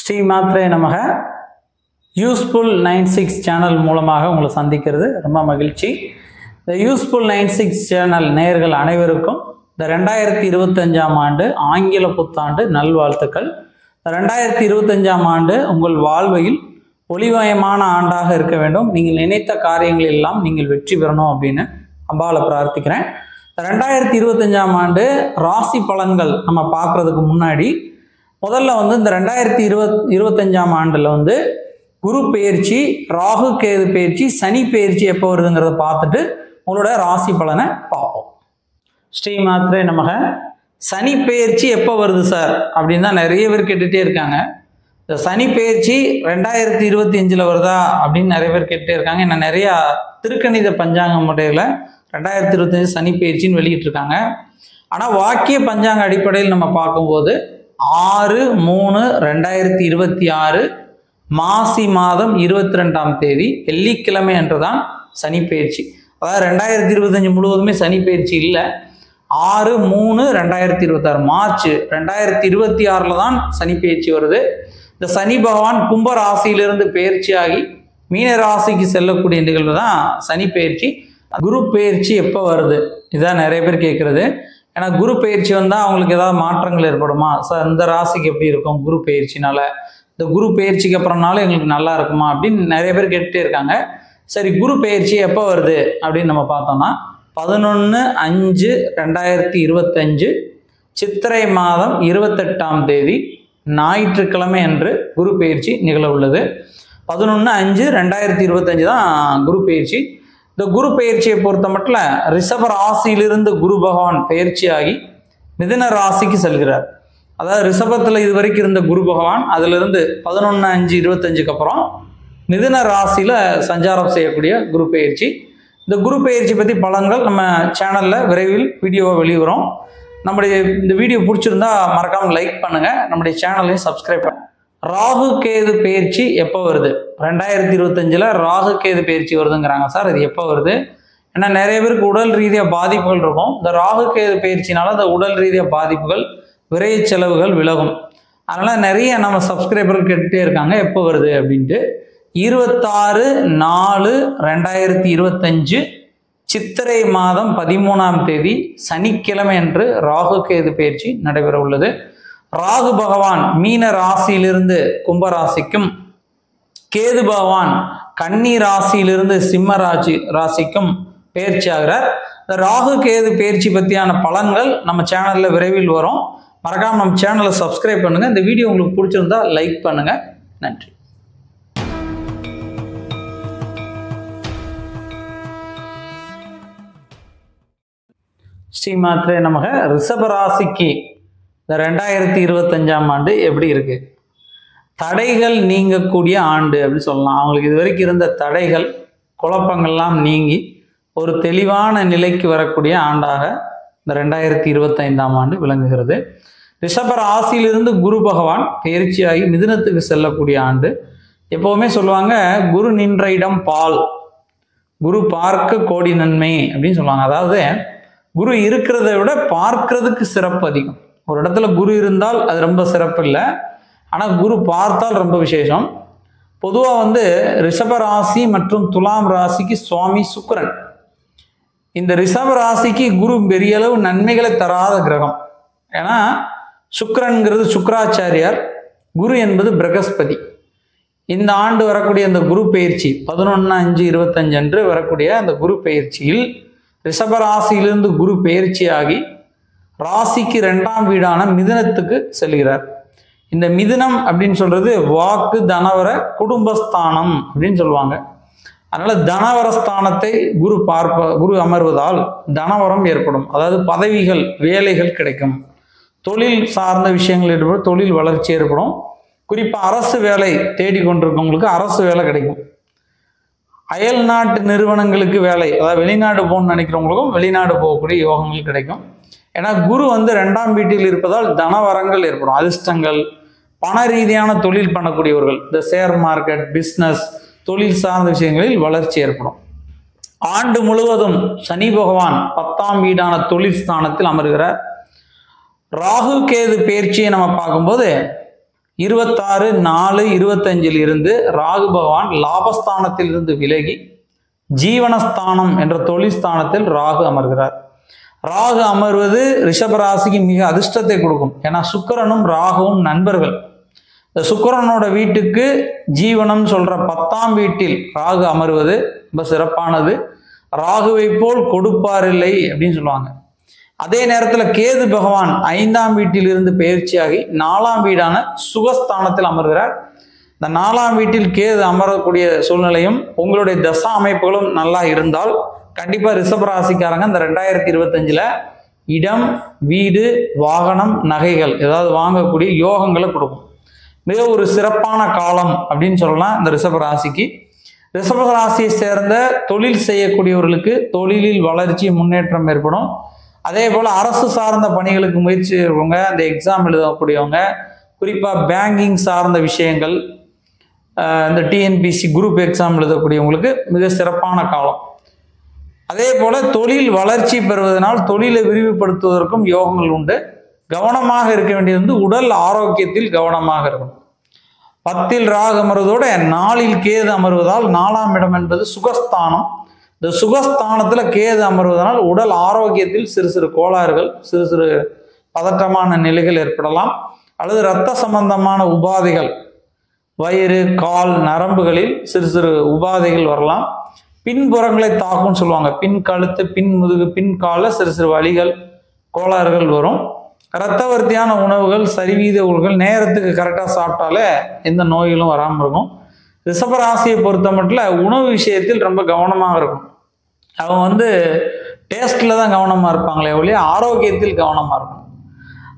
ஸ்ரீ மாத்ரே நமக. Useful 96 channel மூலமாக உங்களை சந்திக்கிறது ரொம்ப மகிழ்ச்சி. இந்த யூஸ்ஃபுல் 96 சேனல் நேயர்கள் அனைவருக்கும் இந்த 2025ஆம் ஆண்டு ஆங்கில புத்தாண்டு நல்வாழ்த்துக்கள். 2025ஆம் ஆண்டு உங்கள் வாழ்வையில் ஒளிமயமான ஆண்டாக இருக்க வேண்டும். நீங்கள் நினைத்த காரியங்கள் எல்லாம் நீங்கள் வெற்றி பெறணும் அப்படின்னு அம்பாவை பிரார்த்திக்கிறேன். 2025ஆம் ஆண்டு ராசி பலன்கள் நம்ம பார்க்குறதுக்கு முன்னாடி முதல்ல இந்த 2025ஆம் ஆண்டில் குரு பெயர்ச்சி, ராகு கேது பெயர்ச்சி, சனி பெயர்ச்சி எப்போ வருதுங்கிறத பார்த்துட்டு உங்களோட ராசி பலனை பார்ப்போம். ஸ்ரீ மாத்ரே நமக. சனி பெயர்ச்சி எப்போ வருது சார் அப்படின்னு தான் நிறைய பேர் கேட்டுகிட்டே இருக்காங்க. இந்த சனி பெயர்ச்சி 2025 வருதா அப்படின்னு நிறைய பேர் கேட்டுகிட்டே இருக்காங்க. என்ன நிறையா திருக்கணித பஞ்சாங்க முறையில் 2025 சனி பெயர்ச்சின்னு வெளியிட்டிருக்காங்க. ஆனால் வாக்கிய பஞ்சாங்க அடிப்படையில் நம்ம பார்க்கும்போது 6/3/2026 மாசி மாதம் 22ஆம் தேதி வெள்ளிக்கிழமை அன்றுதான் சனி பெயர்ச்சி. அதாவது 2025 முழுவதுமே சனி பெயர்ச்சி இல்லை. 6/3/2026 மார்ச் 2026 தான் சனி பெயர்ச்சி வருது. இந்த சனி பகவான் கும்ப ராசியிலிருந்து பெயர்ச்சியாகி மீன ராசிக்கு செல்லக்கூடிய நிகழ்வு தான் சனி பெயர்ச்சி. குரு பெயர்ச்சி எப்போ வருது இதான் நிறைய பேர் கேட்குறது. ஏன்னா குரு பெயர்ச்சி வந்தால் அவங்களுக்கு ஏதாவது மாற்றங்கள் ஏற்படுமா சார், இந்த ராசிக்கு எப்படி இருக்கும் குரு பெயர்ச்சினால, இந்த குரு பெயர்ச்சிக்கு அப்புறம்னாலும் எங்களுக்கு நல்லா இருக்குமா அப்படின்னு நிறைய பேர் கேட்டுகிட்டே இருக்காங்க. சரி, குரு பெயர்ச்சி எப்போ வருது அப்படின்னு நம்ம பார்த்தோம்னா 11/5/2025 சித்திரை மாதம் 28ஆம் தேதி ஞாயிற்றுக்கிழமை அன்று குரு பெயர்ச்சி நிகழ உள்ளது. 11/5/2025 தான் குரு பெயர்ச்சி. இந்த குரு பெயர்ச்சியை பொறுத்த மட்டும் ரிஷப ராசியிலிருந்து குரு பகவான் பெயர்ச்சியாகி மிதுன ராசிக்கு செல்கிறார். அதாவது ரிஷபத்தில் இது வரைக்கும் இருந்த குரு பகவான் அதிலிருந்து 11/5/25க்கு அப்புறம் மிதுன ராசியில் சஞ்சாரம் செய்யக்கூடிய குரு பெயர்ச்சி. இந்த குரு பெயர்ச்சி பற்றி பலன்கள் நம்ம சேனலில் விரைவில் வீடியோவை வெளிவரும். நம்முடைய இந்த வீடியோ பிடிச்சிருந்தா மறக்காமல் லைக் பண்ணுங்கள், நம்முடைய சேனலையும் சப்ஸ்கிரைப் பண்ணுங்கள். ராகு கேது பெயர்ச்சி எப்போ வருது? 2025 ராகு கேது பெயர்ச்சி வருதுங்கிறாங்க சார், இது எப்போ வருது? ஏன்னா நிறைய பேருக்கு உடல் ரீதியாக பாதிப்புகள் இருக்கும். இந்த ராகு கேது பயிற்சினால அந்த உடல் ரீதியாக பாதிப்புகள், விரைய செலவுகள் விலகும். அதனால் நிறைய நம்ம சப்ஸ்கிரைபர்கள் கேட்டுகிட்டே இருக்காங்க எப்போ வருது அப்படின்ட்டு. 26/4/2025 சித்திரை மாதம் 13ஆம் தேதி சனிக்கிழமை அன்று ராகு கேது பயிற்சி நடைபெற உள்ளது. ராகு பகவான் மீன ராசியிலிருந்து கும்பராசிக்கும், கேது பகவான் கன்னி ராசியிலிருந்து சிம்ம ராசிக்கும் பயிற்சி ஆகிறார். இந்த ராகு கேது பயிற்சி பற்றியான பலன்கள் நம்ம சேனலில் விரைவில் வரும். மறக்காமல் நம்ம சேனலை சப்ஸ்கிரைப் பண்ணுங்கள். இந்த வீடியோ உங்களுக்கு பிடிச்சிருந்தா லைக் பண்ணுங்கள். நன்றி. ஸ்ரீ மாத்ரே நமக. ரிஷபராசிக்கு இந்த 2025ஆம் ஆண்டு எப்படி இருக்கு? தடைகள் நீங்கக்கூடிய ஆண்டு அப்படின்னு சொல்லலாம். அவங்களுக்கு இது வரைக்கும் இருந்த தடைகள், குழப்பங்கள்லாம் நீங்கி ஒரு தெளிவான நிலைக்கு வரக்கூடிய ஆண்டாக இந்த 2025ஆம் ஆண்டு விளங்குகிறது. ரிஷப ராசியிலிருந்து குரு பகவான் பயிற்சியாகி மிதுனத்துக்கு செல்லக்கூடிய ஆண்டு. எப்போவுமே சொல்லுவாங்க, குரு நின்ற இடம் பால், குரு பார்க்க கோடி நன்மை அப்படின்னு சொல்லுவாங்க. அதாவது குரு இருக்கிறத விட பார்க்கறதுக்கு சிறப்பு அதிகம். ஒரு இடத்துல குரு இருந்தால் அது ரொம்ப சிறப்பு இல்லை, ஆனால் குரு பார்த்தால் ரொம்ப விசேஷம். பொதுவாக ரிஷப ராசி மற்றும் துலாம் ராசிக்கு சுவாமி சுக்கிரன். இந்த ரிஷப ராசிக்கு குரு பெரிய அளவு நன்மைகளை தராத கிரகம். ஏன்னா சுக்கிரன்கிறது சுக்கராச்சாரியார், குரு என்பது பிரகஸ்பதி. இந்த ஆண்டு வரக்கூடிய அந்த குரு பயிற்சி 11/5/25 அன்று வரக்கூடிய அந்த குரு பயிற்சியில் ரிஷப ராசியிலிருந்து குரு பயிற்சியாகி ராசிக்கு 2ஆம் வீடான மிதுனத்துக்கு செல்கிறார். இந்த மிதுனம் அப்படின்னு சொல்றது வாக்கு தனவர குடும்பஸ்தானம் அப்படின்னு சொல்லுவாங்க. அதனால தனவரஸ்தானத்தை குரு அமர்வதால் தனவரம் ஏற்படும். அதாவது பதவிகள், வேலைகள் கிடைக்கும், தொழில் சார்ந்த விஷயங்கள் ஏற்படும், தொழில் வளர்ச்சி ஏற்படும். குறிப்பாக அரசு வேலை தேடிக்கொண்டிருக்கவங்களுக்கு அரசு வேலை கிடைக்கும். அயல் நாட்டு நிறுவனங்களுக்கு வேலை, அதாவது வெளிநாடு போகணும்னு நினைக்கிறவங்களுக்கும் வெளிநாடு போகக்கூடிய யோகங்கள் கிடைக்கும். ஏன்னா குரு 2ஆம் வீட்டில் இருப்பதால் தனவரங்கள் ஏற்படும், அதிர்ஷ்டங்கள், பண ரீதியான தொழில் பண்ணக்கூடியவர்கள், இந்த ஷேர் மார்க்கெட், பிஸ்னஸ், தொழில் சார்ந்த விஷயங்களில் வளர்ச்சி ஏற்படும். ஆண்டு முழுவதும் சனி பகவான் 10ஆம் வீடான தொழில் ஸ்தானத்தில் அமர்கிறார். ராகு கேது பயிற்சியை நம்ம பார்க்கும்போது 26/4/25 இருந்து ராகு பகவான் லாபஸ்தானத்தில் இருந்து விலகி ஜீவனஸ்தானம் என்ற தொழில் ஸ்தானத்தில் ராகு அமர்கிறார். ராகு அமர்வது ரிஷபராசிக்கு மிக அதிர்ஷ்டத்தை கொடுக்கும். ஏன்னா சுக்கிரனும் ராகுவும் நண்பர்கள். இந்த சுக்கிரனோட வீட்டுக்கு ஜீவனம் சொல்ற 10ஆம் வீட்டில் ராகு அமர்வது ரொம்ப சிறப்பானது. ராகுவை போல் கொடுப்பாரில்லை அப்படின்னு சொல்லுவாங்க. அதே நேரத்தில் கேது பகவான் 5ஆம் வீட்டில் இருந்து பயிற்சியாகி 4ஆம் வீடான சுகஸ்தானத்தில் அமர்கிறார். இந்த 4ஆம் வீட்டில் கேது அமரக்கூடிய சூழ்நிலையும் உங்களுடைய தசா அமைப்புகளும் நல்லா இருந்தால் கண்டிப்பா ரிஷபராசிக்காரங்க இந்த 2025ல இடம், வீடு, வாகனம், நகைகள் ஏதாவது வாங்கக்கூடிய யோகங்களை கொடுக்கும். மிக ஒரு சிறப்பான காலம் அப்படின்னு சொல்லலாம் இந்த ரிஷபராசிக்கு. ரிஷபராசியை சேர்ந்த தொழில் செய்யக்கூடியவர்களுக்கு தொழிலில் வளர்ச்சி, முன்னேற்றம் ஏற்படும். அதே போல் அரசு சார்ந்த பணிகளுக்கு முயற்சி செய்கிறவங்க, இந்த எக்ஸாம் எழுதக்கூடியவங்க, குறிப்பாக பேங்கிங் சார்ந்த விஷயங்கள், இந்த டிஎன்பிசி குரூப் எக்ஸாம் எழுதக்கூடியவங்களுக்கு மிக சிறப்பான காலம். அதே போல் தொழில் வளர்ச்சி பெறுவதனால் தொழிலை விரிவுபடுத்துவதற்கும் யோகங்கள் உண்டு. கவனமாக இருக்க வேண்டியது உடல் ஆரோக்கியத்தில் கவனமாக இருக்கும். 10ல் ராகு அமர்வதோட 4ல் கேது அமர்வதால் 4ஆம் இடம் என்பது சுகஸ்தானம். இந்த சுகஸ்தானத்தில் கேது அமர்வதனால் உடல் ஆரோக்கியத்தில் சிறு சிறு கோளாறுகள், சிறு சிறு பதட்டமான நிலைகள் ஏற்படலாம். அல்லது இரத்த சம்பந்தமான உபாதைகள், வயிறு, கால், நரம்புகளில் சிறு சிறு உபாதைகள் வரலாம். பின்புறங்களை தாக்கும்னு சொல்லுவாங்க. பின் கழுத்து, பின் முதுகு, பின் காலில் சிறு சிறு வலிகள், கோளாறுகள் வரும். இரத்தவர்த்தியான உணவுகள், சரிவீத உணவுகள் நேரத்துக்கு கரெக்டாக சாப்பிட்டாலே எந்த நோய்களும் வராமல் இருக்கும். ரிஷபராசியை பொறுத்த மட்டும் உணவு விஷயத்தில் ரொம்ப கவனமாக இருக்கும். அவங்க டேஸ்ட்டில் தான் கவனமாக இருப்பாங்களே ஒழிய ஆரோக்கியத்தில் கவனமாக இருக்கும்.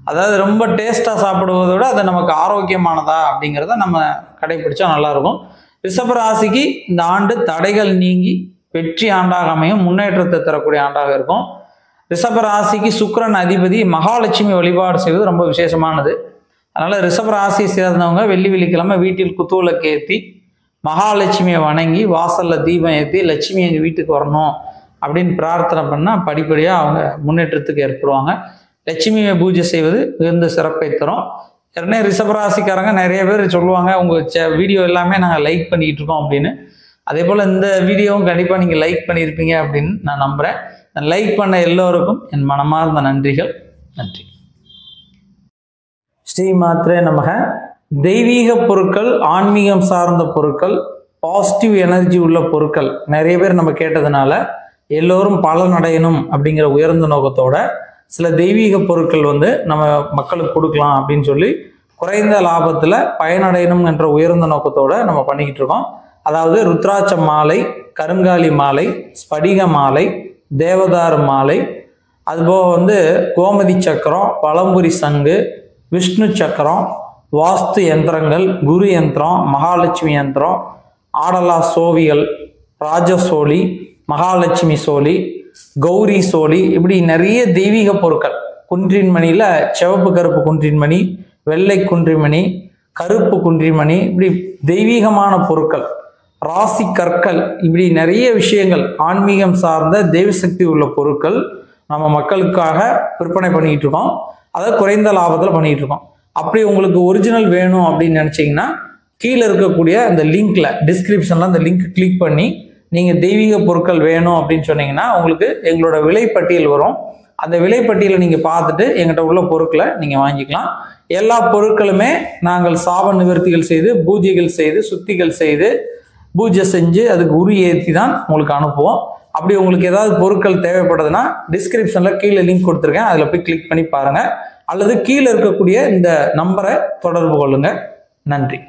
அதாவது ரொம்ப டேஸ்ட்டாக சாப்பிடுவதை விட அது நமக்கு ஆரோக்கியமானதா அப்படிங்கிறத நம்ம கடைபிடிச்சா நல்லாயிருக்கும். ரிஷபராசிக்கு இந்த ஆண்டு தடைகள் நீங்கி வெற்றி ஆண்டாக அமையும், முன்னேற்றத்தை தரக்கூடிய ஆண்டாக இருக்கும். ரிஷபராசிக்கு சுக்கிரன் அதிபதி, மகாலட்சுமி வழிபாடு செய்வது ரொம்ப விசேஷமானது. அதனால் ரிஷபராசியை சேர்ந்தவங்க வெள்ளிக்கிழமை வீட்டில் குத்துவிளக்கு ஏற்றி மகாலட்சுமியை வணங்கி வாசலில் தீபம் ஏற்றி லட்சுமி எங்கள் வீட்டுக்கு வரணும் அப்படின்னு பிரார்த்தனை பண்ணால் படிப்படியாக அவங்க முன்னேற்றத்துக்கு ஏற்படுவாங்க. லட்சுமியை பூஜை செய்வது மிகுந்த சிறப்பை தரும். ஏற்கனவே ரிஷபராசிக்காரங்க நிறைய பேர் சொல்லுவாங்க, உங்கள் வீடியோ எல்லாமே நாங்கள் லைக் பண்ணிக்கிட்டு இருக்கோம் அப்படின்னு. அதே போல் இந்த வீடியோவும் கண்டிப்பாக நீங்கள் லைக் பண்ணியிருப்பீங்க அப்படின்னு நான் நம்புகிறேன். லைக் பண்ண எல்லோருக்கும் என் மனமார்ந்த நன்றிகள். நன்றி. ஸ்ரீ மாத்ரே நமக. தெய்வீக பொருட்கள், ஆன்மீகம் சார்ந்த பொருட்கள், பாசிட்டிவ் எனர்ஜி உள்ள பொருட்கள் நிறைய பேர் நம்ம கேட்டதுனால எல்லோரும் பலனடையணும் அப்படிங்கிற உயர்ந்த நோக்கத்தோட சில தெய்வீக பொருட்கள் நம்ம மக்களுக்கு கொடுக்கலாம் அப்படின்னு சொல்லி குறைந்த லாபத்தில் பயனடையணும் என்ற உயர்ந்த நோக்கத்தோட நம்ம பண்ணிக்கிட்டு இருக்கோம். அதாவது ருத்ராட்ச மாலை, கருங்காலி மாலை, ஸ்படிக மாலை, தேவதாரு மாலை, அதுபோக கோமதி சக்கரம், பழம்புரி சங்கு, விஷ்ணு சக்கரம், வாஸ்து யந்திரங்கள், குரு யந்திரம், மகாலட்சுமி யந்திரம், ஆடலா சோவிகள், ராஜசோழி, மகாலட்சுமி சோழி, கௌரி சோழி, இப்படி நிறைய தெய்வீக பொருட்கள். குன்றின் மணியில் சிவப்பு கருப்பு குன்றின்மணி, வெள்ளை குன்றிமணி, கருப்பு குன்றிமணி, இப்படி தெய்வீகமான பொருட்கள், ராசி கற்கள், இப்படி நிறைய விஷயங்கள் ஆன்மீகம் சார்ந்த தெய்வசக்தி உள்ள பொருட்கள் நம்ம மக்களுக்காக விற்பனை பண்ணிக்கிட்டு இருக்கோம். அதை குறைந்த லாபத்தில் பண்ணிக்கிட்டு இருக்கோம். அப்படி உங்களுக்கு ஒரிஜினல் வேணும் அப்படின்னு நினச்சிங்கன்னா கீழே இருக்கக்கூடிய அந்த லிங்க்ல, டிஸ்கிரிப்ஷனில் அந்த லிங்க் கிளிக் பண்ணி நீங்கள் தெய்வீக பொருட்கள் வேணும் அப்படின்னு சொன்னீங்கன்னா உங்களுக்கு எங்களோட விலைப்பட்டியல் வரும். அந்த விலைப்பட்டியலை நீங்கள் பார்த்துட்டு எங்கிட்ட உள்ள பொருட்களை நீங்கள் வாங்கிக்கலாம். எல்லா பொருட்களுமே நாங்கள் சாப நிவர்த்திகள் செய்து, பூஜைகள் செய்து, சுத்திகள் செய்து, பூஜை செஞ்சு அதுக்கு உரி ஏற்றி தான் உங்களுக்கு அனுப்புவோம். அப்படி உங்களுக்கு ஏதாவது பொருட்கள் தேவைப்படுதுன்னா டிஸ்கிரிப்ஷனில் கீழே லிங்க் கொடுத்துருக்கேன், அதில் போய் கிளிக் பண்ணி பாருங்கள். அல்லது கீழே இருக்கக்கூடிய இந்த நம்பரை தொடர்பு கொள்ளுங்கள். நன்றி.